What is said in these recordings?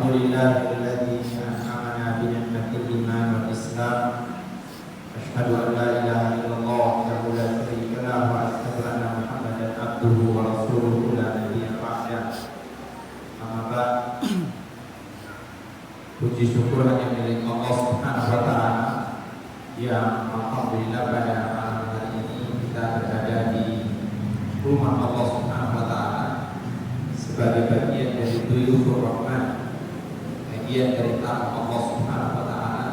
Alhamdulillahilladzi an'amana bi ni'matil iman wal islam. Asyhadu an la ilaha illallah wahdahu la syarika lahu wa asyhadu anna Muhammadan abduhu wa rasuluhu la nabiyya ba'dah. Amma ba'd. Puji syukur hanya milik Allah Subhanahu wa taala yang alhamdulillah pada malam hari ini kita berada di rumah Allah Subhanahu wa taala sebagai bagian dari Duyufur Rahman, bagian dari tamu Allah Subhanahu wa taala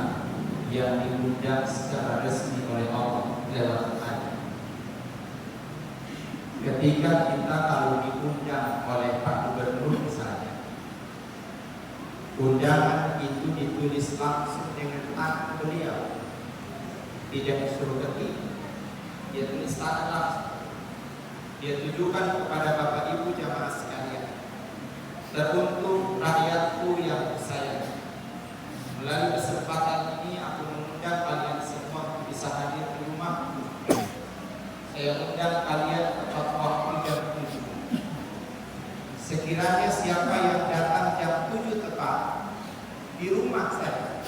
yang diundang secara resmi oleh Allah lewat ayat. Ketika kita kalau diundang oleh Pak Gubernur misalnya, undangan itu ditulis langsung dengan tangan beliau, tidak disuruh ketik, dia tulis tangan langsung, dia tujukan kepada Bapak Ibu jamaah sekalian. Teruntuk rakyatku yang sayang, melalui kesempatan ini aku mengundang kalian semua bisa hadir di rumah. Saya undang kalian tepat waktu jam 7. Sekiranya siapa yang datang jam 7 tepat di rumah saya,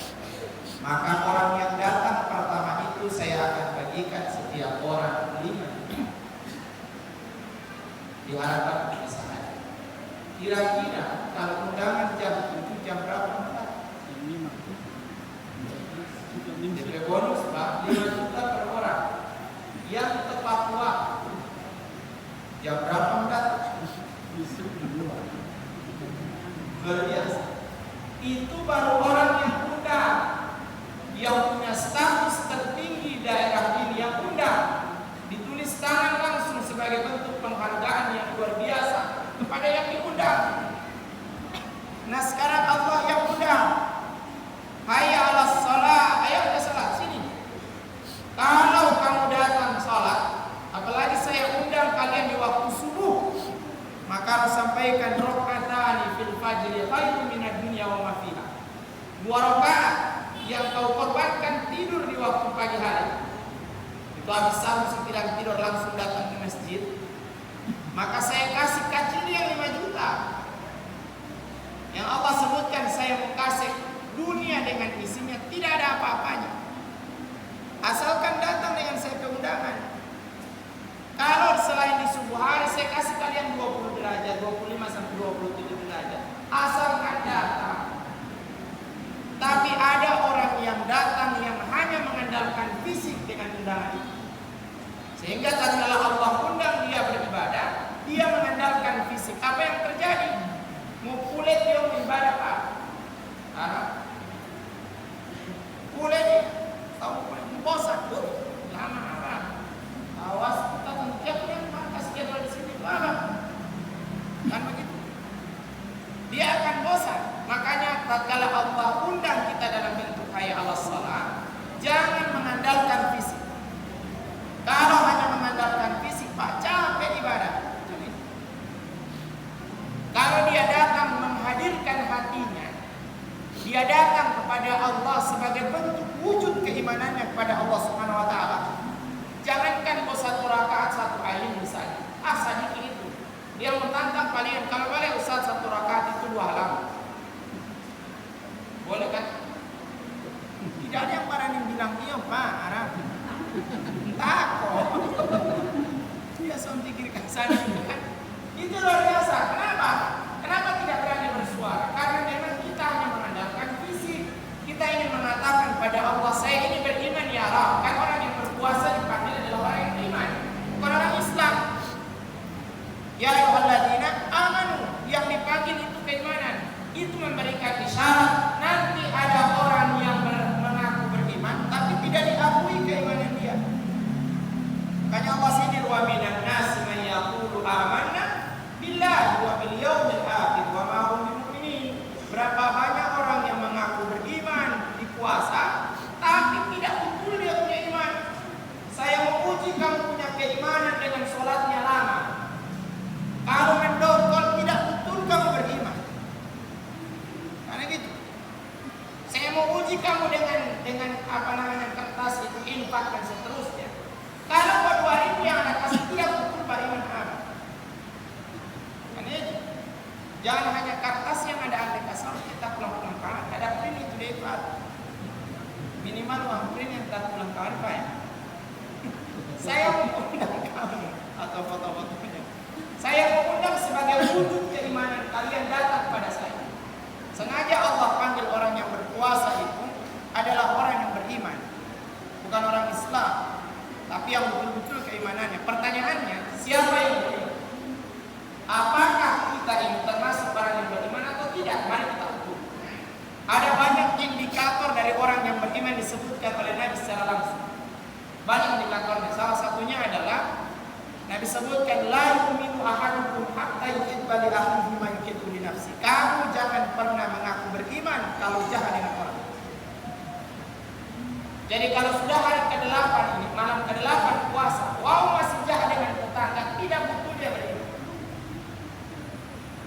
maka orang yang datang pertama itu saya akan bagikan setiap orang 5. Diharapkan bisa hadir. Kira-kira kalau undangan jam 7 jam berapa? DP bonus Pak 5 juta per orang yang tepat waktu. Jam berapa mendatang? Berbiasa. Itu baru orang yang undang, yang punya status tertinggi daerah ini yang undang. Ditulis tangan langsung sebagai bentuk penghargaan yang luar biasa kepada yang diundang. Nah sekarang Allah yang undang. Hayya 'alas shalah, ayo kita salat sini. Kalau kamu datang salat, apalagi saya undang kalian di waktu subuh, maka harus sampaikan rakaatani fil fajri khairun minad dunya wa ma fiha. 2 rakaat yang kau korbankan tidur di waktu pagi hari. Itu habis sahur sekitar tidur langsung datang ke masjid, maka saya kasih kacil yang 5 juta. Yang Allah sebutkan saya mau kasih dunia dengan isinya, tidak ada apa-apanya, asalkan datang dengan saya ke undangan. Kalau selain di subuh hari saya kasih kalian 20 derajat, 25 sampai 27 derajat, asalkan datang. Tapi ada orang yang datang yang hanya mengandalkan fisik dengan undangan itu, sehingga tatkala Allah undang dia beribadah, dia mengandalkan fisik. Apa yang terjadi? Mau kulit dia beribadah Pak. Kulit tahu kulit bosan, lama. Awas kita tiap yang kasih jadwal di sini lama. Kan begitu. Dia akan bosan. Makanya tatkala Allah undang kita dalam bentuk hayya 'alas shalah, jangan mengandalkan fisik. Kalau hanya mengandalkan fisik, Pak, capek ibadah. Kalau dia datang menghadirkan hatinya, dia datang kepada Allah sebagai bentuk wujud keimanannya kepada Allah Subhanahu wa taala. Jangankan kau 1 rakaat 1 ayin misalnya. Sedikit itu. Dia mentantang kalian, kalau boleh Ustaz 1 rakaat itu 2 halaman. Boleh kan? Tidak ada yang barang yang bilang iya Pak, Arab. Takut. Dia sudah pikirkan sana kan. Itu luar biasa. Kenapa? Kenapa tidak berani bersuara? Karena memang kita hanya mengandalkan fisik. Kita ingin mengatakan pada Allah, saya ini beriman ya Allah. Kan orang yang berpuasa dipanggil adalah orang yang beriman, bukan orang Islam. Ya ayyuhalladzina amanu, yang dipanggil itu keimanan. Itu memberikan isyarat nanti ada orang yang mengaku beriman tapi tidak diakui keimanan dia. Makanya Allah sini wa minan nasi man yaqulu amanna billahi wa bil yaumil akhir wa ma hum bimu'minin. Berapa banyak orang yang mengaku beriman di puasa tapi tidak betul dia punya iman. Saya mau uji kamu punya keimanan dengan sholatnya lama. Kalau mendongkol tidak betul kamu beriman. Karena gitu. Saya mau uji kamu dengan kertas itu infak dan seterusnya. Kalau 2.000 yang Anda kasih tidak Jangan hanya kertas yang ada aneka sama kita pulang-pulang kawan. Ada print itu deh Pak. Minimal uang print yang kita pulang kawan Pak ya. Saya mengundang kamu atau foto-fotonya. Saya mengundang sebagai wujud keimanan kalian datang pada saya. Sengaja Allah panggil orang yang berpuasa itu adalah orang yang beriman, bukan orang Islam, tapi yang betul-betul keimanannya. Pertanyaannya, siapa yang beriman? Apakah kita ini termasuk orang yang beriman atau tidak? Mari kita ukur. Ada banyak indikator dari orang yang beriman disebutkan oleh Nabi secara langsung. Banyak indikatornya. Salah satunya adalah Nabi sebutkan la yu'minu ahadukum hatta yuhibba li akhihi ma yuhibbu li nafsi. Kamu jangan pernah mengaku beriman kalau jahat dengan orang. Jadi kalau sudah hari ke-8 ini, malam ke-8 puasa, masih jahat dengan tetangga, tidak betul dia beriman.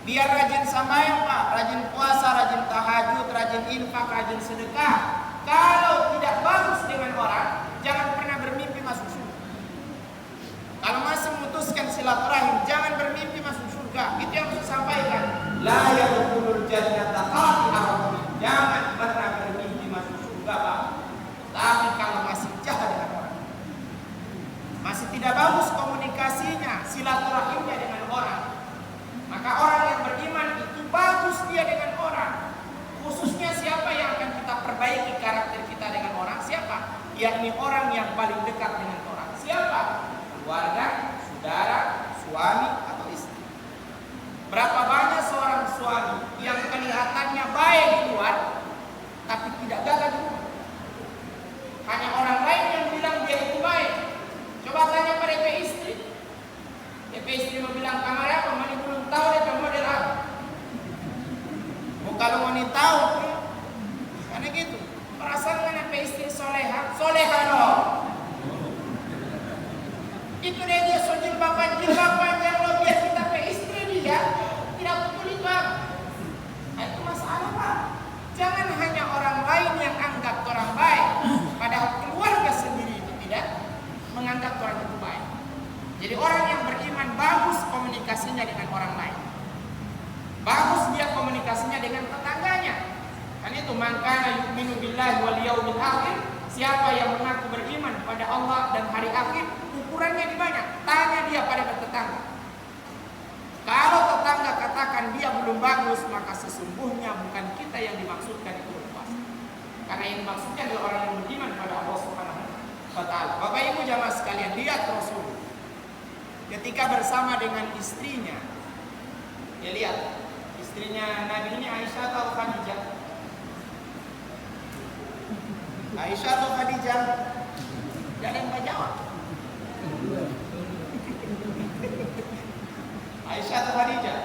Biar rajin sembahyang Pak, rajin puasa, rajin tahajud, rajin infak, rajin sedekah. Kalau tidak bagus dengan orang, jangan pernah bermimpi masuk surga. Kalau masih memutuskan silaturahim, jangan bermimpi masuk surga. Itu yang saya sampaikan. La yadkhulul jannata qati'un. Jangan pernah bermimpi masuk surga Pak. Tapi kalau masih jahat dengan orang, masih tidak bagus komunikasinya, silaturahimnya dengan orang, maka orang yang beriman itu bagus dia dengan orang. Khususnya siapa yang akan kita perbaiki karakter kita dengan orang? Siapa? Yakni orang yang paling dekat dengan orang. Siapa? Keluarga, saudara, suami atau istri. Berapa banyak seorang suami yang kelihatannya baik di luar, tapi tidak gagah di rumah. Hanya orang lain yang bilang dia itu baik. Coba tanya pada DP istri. DP istri mau bilang kamar apa? Mani belum tahu dia model apa. Kalau mau tahu, karena gitu. Perasaan kan DP istri soleha dong. Itu dia sojil bapak yang lo biar kita DP istri dia tidak betul itu. Nah, itu masalah Pak. Jangan hanya orang lain yang anggap orang baik, padahal keluarga sendiri itu tidak menganggap orang itu baik. Jadi orang yang beriman bagus komunikasinya dengan orang lain. Bagus dia komunikasinya dengan tetangganya. Kan itu mangkana yu'minu billahi wal yaumil akhir. Siapa yang mengaku beriman pada Allah dan hari akhir, ukurannya di mana? Tanya dia pada tetangga. Kalau tetangga katakan dia belum bagus, maka sesungguhnya bukan kita yang dimaksudkan itu berpuasa. Karena yang dimaksudkan adalah orang yang beriman pada Allah Subhanahu wa taala. Bapak Ibu jamaah sekalian, lihat Rasul ketika bersama dengan istrinya. Ya lihat, istrinya Nabi ini Aisyah atau Khadijah? Aisyah atau Khadijah? Jangan menjawab. Aisyah atau Khadijah?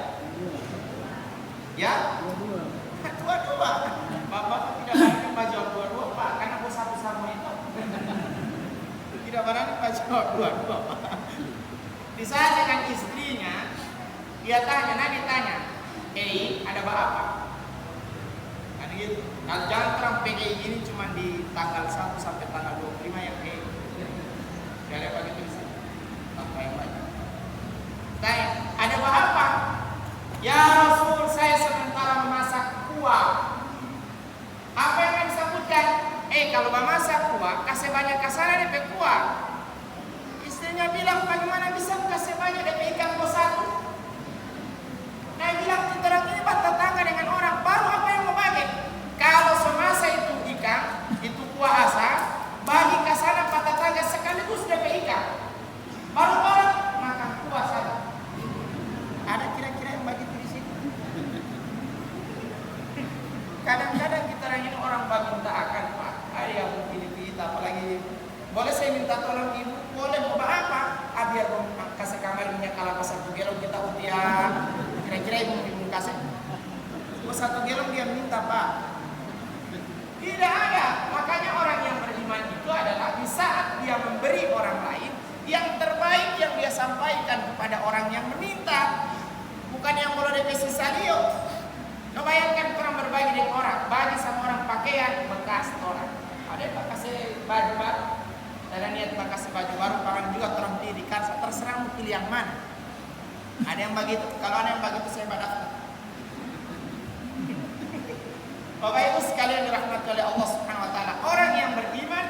Ya? Dua-dua. Bapak tidak berani menjawab dua-dua Pak, karena bos satu-sama itu. Tidak berani menjawab dua-dua Pak. Di saat dengan istrinya, dia tanya, Nabi tanya, ada apa? Kan gitu. Kalau jangan terang PGI ini cuma di tanggal 1 sampai tanggal 25 ya Jangan apa gitu sih. Apa yang banyak. Tanya, ada apa? Ya Rasul, saya sementara memasak kuah. Apa yang Nabi sebutkan? Kalau memasak kuah, kasih banyak kasaran di kuah. Istrinya bilang, bagaimana bisa kasih banyak dari ikan kau satu? Nah bilang, terang ini buat tetangga dengan orang, baru apa yang mau bagi? Kalau semasa itu ikan, itu kuah asal, bagi kasana pada tetangga sekaligus dari ikan. Baru orang makan kuah satu. Ada kira-kira yang begitu di situ? Kadang-kadang kita ingin orang bagi minta akan Pak. Ada yang mungkin kita, apalagi boleh saya minta tolong ibu? Boleh, mau apa? Biar kasih kamar minyak kalapa 1 galon kita utian. Kira-kira ibu mau kasih? 1 galon dia minta Pak. Tidak ada. Makanya orang yang beriman itu adalah di saat dia memberi orang lain, yang terbaik yang dia sampaikan kepada orang yang meminta, bukan yang boleh dikasih salio. Kau bayangkan orang berbagi dengan orang, bagi sama orang pakaian bekas orang. Ada yang kasih baju baru, ada niat kasih baju baru, pangan juga orang di karsa, terserah mau pilih yang mana. Ada yang begitu. Kalau ada yang begitu saya daftar. Bapak Ibu sekalian dirahmati oleh Allah Subhanahu wa taala, orang yang beriman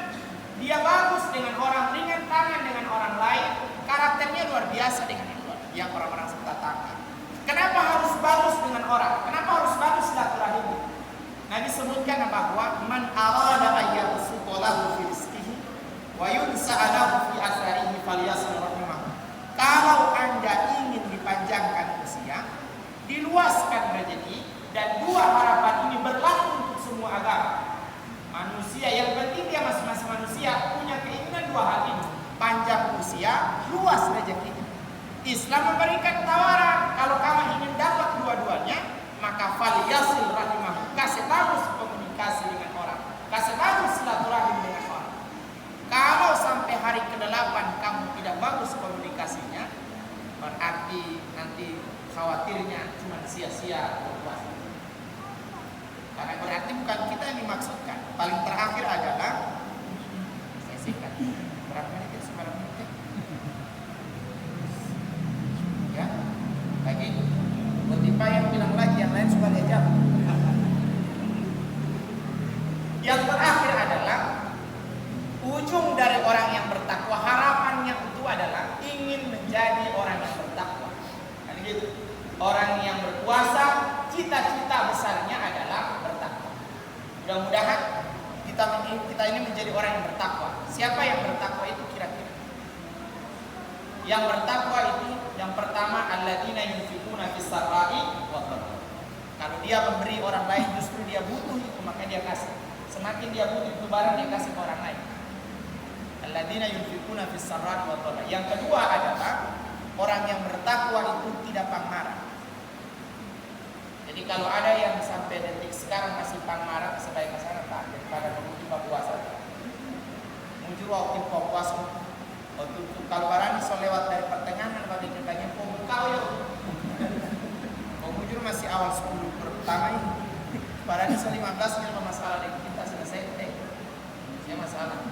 dia bagus dengan orang, ringan tangan dengan orang lain, karakternya luar biasa dengan yang orang-orang setetangga. Kenapa harus bagus dengan orang? Kenapa harus bagus silaturahim? Nabi sebutkan bahwa man arada ayyabsuqalahu fi rizqihi wa yunsa'alahu fi atharihi falyasil rahimahu. Kalau Anda ingin dipanjangkan usia, diluaskan rezeki, dan dua harapan ini berlaku untuk semua agama. Manusia yang penting dia masing-masing manusia punya keinginan dua hal ini, panjang usia, luas rezeki. Islam memberikan tawaran, kalau kamu ingin dapat dua-duanya, maka falyasil rahimahu, kasih bagus komunikasi dengan orang, kasih bagus silaturahim dengan orang. Kalau sampai hari ke-8 kamu tidak bagus komunikasinya, berarti nanti khawatirnya cuma sia-sia berpuasa. Karena berarti bukan kita yang dimaksudkan. Paling terakhir adalah, saya singkat, berapa menit ya? 9 menit ya? Lagi Botipa yang bilang lagi, yang lain suka dia jawab. Yang terakhir adalah ujung dari orang yang bertakwa, harapannya itu adalah ingin menjadi orang yang bertakwa. Kan gitu. Orang yang berpuasa, cita-cita besarnya adalah bertakwa. Mudah-mudahan kita ini menjadi orang yang bertakwa. Siapa yang bertakwa itu kira-kira? Yang bertakwa itu yang pertama, alladzina yunfiquna fis sarra'i wa dharra. Kalau dia memberi orang lain justru dia butuh itu, maka dia kasih. Semakin dia butuh itu barang dia kasih ke orang lain. Alladzina yunfiquna fis sarra'i wa dharra. Yang kedua adalah orang yang bertakwa itu tidak pangmarah. Jadi kalau ada yang sampai detik sekarang masih pangmarah, sebaiknya sana tak daripada menunggu puasa. Muncul waktu puasa. Kalau barang so lewat dari pertengahan, kalau ditanya kau ya, kau muncul masih awal 10 pertama ini. Barang so 15 ini masalah dengan kita selesai deh. Saya masalah.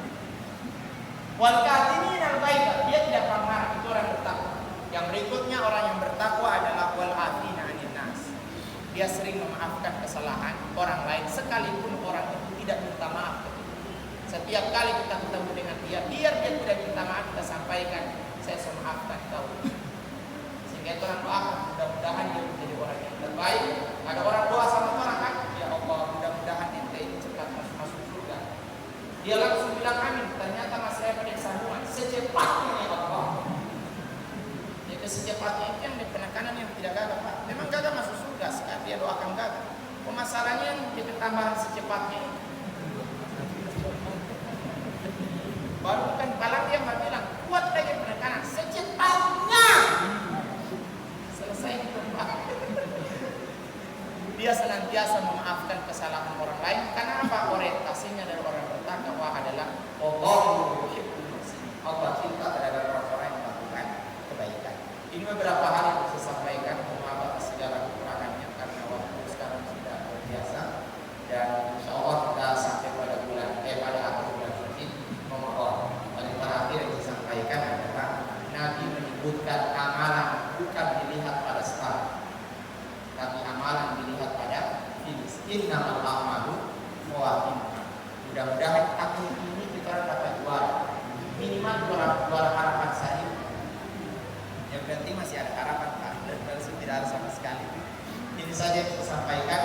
Wal kadhimin al baita, dia tidak pangmarah, itu orang bertakwa. Yang berikutnya orang yang bertakwa adalah wal afina 'anil nas. Dia sering memaafkan kesalahan orang lain sekalipun orang itu tidak minta maaf. Setiap kali kita ketemu dengan dia, biar dia tidak minta maaf, kita sampaikan, saya memaafkan kau. Sehingga itu orang doakan, mudah-mudahan dia menjadi orang yang terbaik. Ada orang doa sama orang kan, ya Allah, mudah-mudahan ente ini cepat masuk surga. Dia langsung bilang amin. Ternyata Mas saya pada sambungan, secepatnya ya Allah. Jadi secepatnya itu yang di penekanan yang tidak gagal Pak. Memang gagal masuk surga, sekarang dia doakan gagal. Masalahnya yang jadi tambahan secepatnya ini. Baru bukan palang dia bilang kuat lagi penekanan secepatnya selesai itu Pak. Dia senantiasa memaafkan kesalahan orang lain. Karena apa? Orientasinya dari orang bertakwa adalah Allahu yuhibbul muhsinin. Allah cinta terhadap orang-orang yang melakukan kebaikan. Ini beberapa hal yang saya sampaikan. Mohon maaf segala kekurangannya karena waktu sekarang sudah biasa. Dan insya Allah kita sampai pada pada akhir bulan ini. Paling terakhir yang disampaikan adalah Nabi menyebutkan amalan bukan dilihat pada start, tapi amalan dilihat pada finish. Innamal a'malu khawatimah. Mudah-mudahan tahun ini kita dapat juara, minimal juara harapan saya. Yang penting masih ada harapan Pak, dan tidak ada sama sekali. Ini saja yang saya sampaikan.